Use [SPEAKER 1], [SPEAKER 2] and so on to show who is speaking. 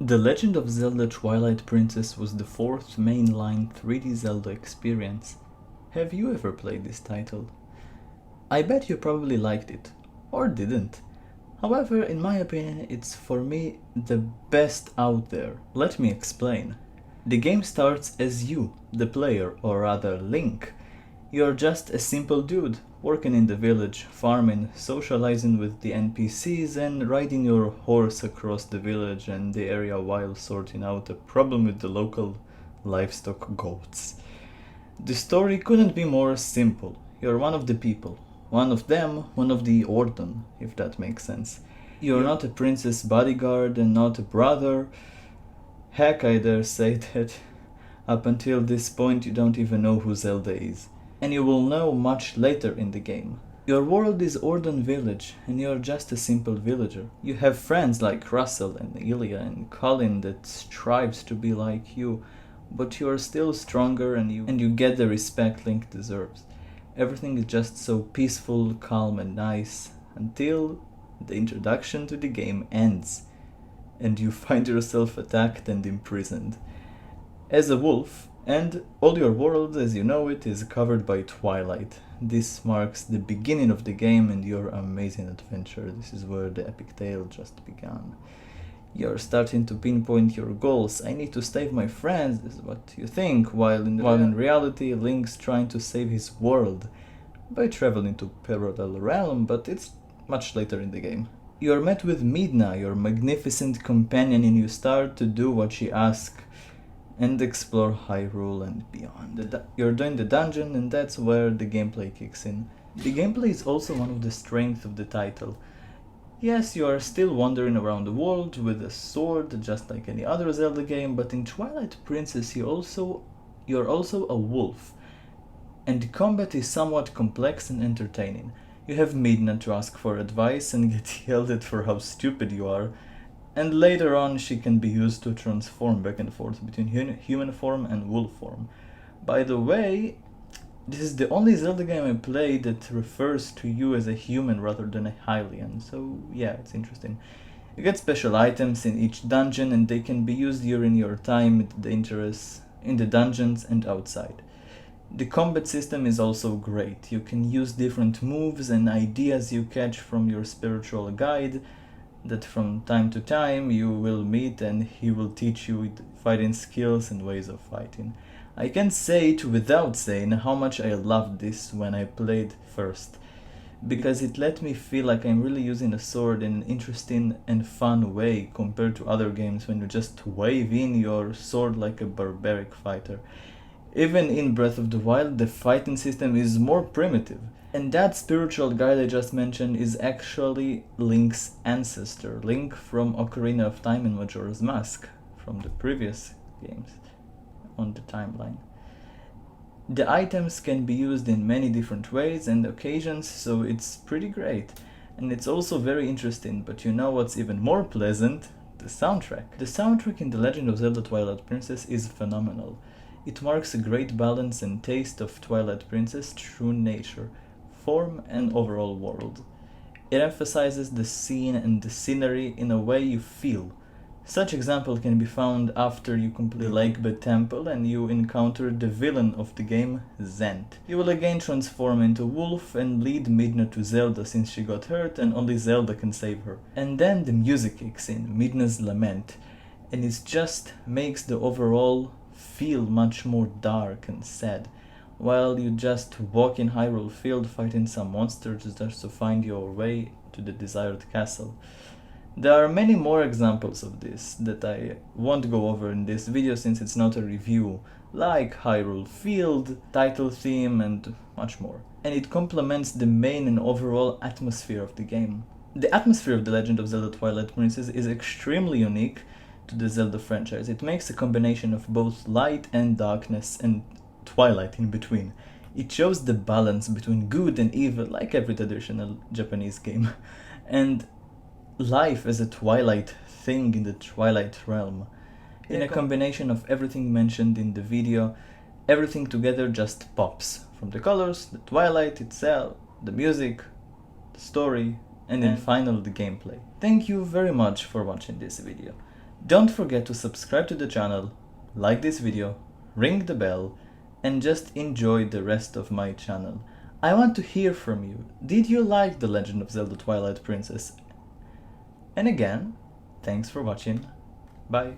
[SPEAKER 1] The Legend of Zelda Twilight Princess was the fourth mainline 3D Zelda experience. Have you ever played this title? I bet you probably liked it, or didn't. However, in my opinion, it's for me the best out there. Let me explain. The game starts as you, the player, or rather Link. You're just a simple dude, working in the village, farming, socializing with the NPCs, and riding your horse across the village and the area while sorting out a problem with the local livestock goats. The story couldn't be more simple. You're one of the people. One of them, one of the Orton, if that makes sense. You're not a princess bodyguard and not a brother. Heck, I dare say that up until this point you don't even know who Zelda is. And you will know much later in the game. Your world is Ordon Village, and you're just a simple villager. You have friends like Russell and Ilya and Colin that strives to be like you, but you are still stronger and you get the respect Link deserves. Everything is just so peaceful, calm and nice, until the introduction to the game ends, and you find yourself attacked and imprisoned. As a wolf, and all your world as you know it is covered by twilight. This marks the beginning of the game and your amazing adventure. This is where the epic tale just began. You're starting to pinpoint your goals. I need to save my friends, this is what you think, while in reality Link's trying to save his world by traveling to parallel realm, but it's much later in the game. You're met with Midna, your magnificent companion, and you start to do what she asks and explore Hyrule and beyond. You're doing the dungeon, and that's where the gameplay kicks in. The gameplay is also one of the strengths of the title. Yes, you are still wandering around the world with a sword, just like any other Zelda game, but in Twilight Princess you're also a wolf, and the combat is somewhat complex and entertaining. You have Midna to ask for advice and get yelled at for how stupid you are, and later on she can be used to transform back and forth between human form and wolf form. By the way, this is the only Zelda game I played that refers to you as a human rather than a Hylian, so yeah, it's interesting. You get special items in each dungeon and they can be used during your time in the dungeons and outside. The combat system is also great. You can use different moves and ideas you catch from your spiritual guide that from time to time you will meet, and he will teach you fighting skills and ways of fighting. I can't say it without saying how much I loved this when I played first, because it let me feel like I'm really using a sword in an interesting and fun way compared to other games when you just wave in your sword like a barbaric fighter. Even in Breath of the Wild, the fighting system is more primitive. And that spiritual guide I just mentioned is actually Link's ancestor, Link from Ocarina of Time and Majora's Mask, from the previous games on the timeline. The items can be used in many different ways and occasions, so it's pretty great. And it's also very interesting, but you know what's even more pleasant? The soundtrack. The soundtrack in The Legend of Zelda Twilight Princess is phenomenal. It marks a great balance and taste of Twilight Princess' true nature, form and overall world. It emphasizes the scene and the scenery in a way you feel. Such example can be found after you complete the Lakebed Temple and you encounter the villain of the game, Zent. You will again transform into wolf and lead Midna to Zelda since she got hurt and only Zelda can save her. And then the music kicks in, Midna's lament, and it just makes the overall feel much more dark and sad, while you just walk in Hyrule Field fighting some monsters just to find your way to the desired castle. There are many more examples of this that I won't go over in this video since it's not a review, like Hyrule Field, title theme and much more. And it complements the main and overall atmosphere of the game. The atmosphere of The Legend of Zelda Twilight Princess is extremely unique to the Zelda franchise. It makes a combination of both light and darkness and twilight in between. It shows the balance between good and evil, like every traditional Japanese game, and life as a twilight thing in the twilight realm. In a combination of everything mentioned in the video, everything together just pops. From the colors, the twilight itself, the music, the story, and in final the gameplay. Thank you very much for watching this video. Don't forget to subscribe to the channel, like this video, ring the bell, and just enjoy the rest of my channel. I want to hear from you. Did you like The Legend of Zelda Twilight Princess? And again, thanks for watching. Bye.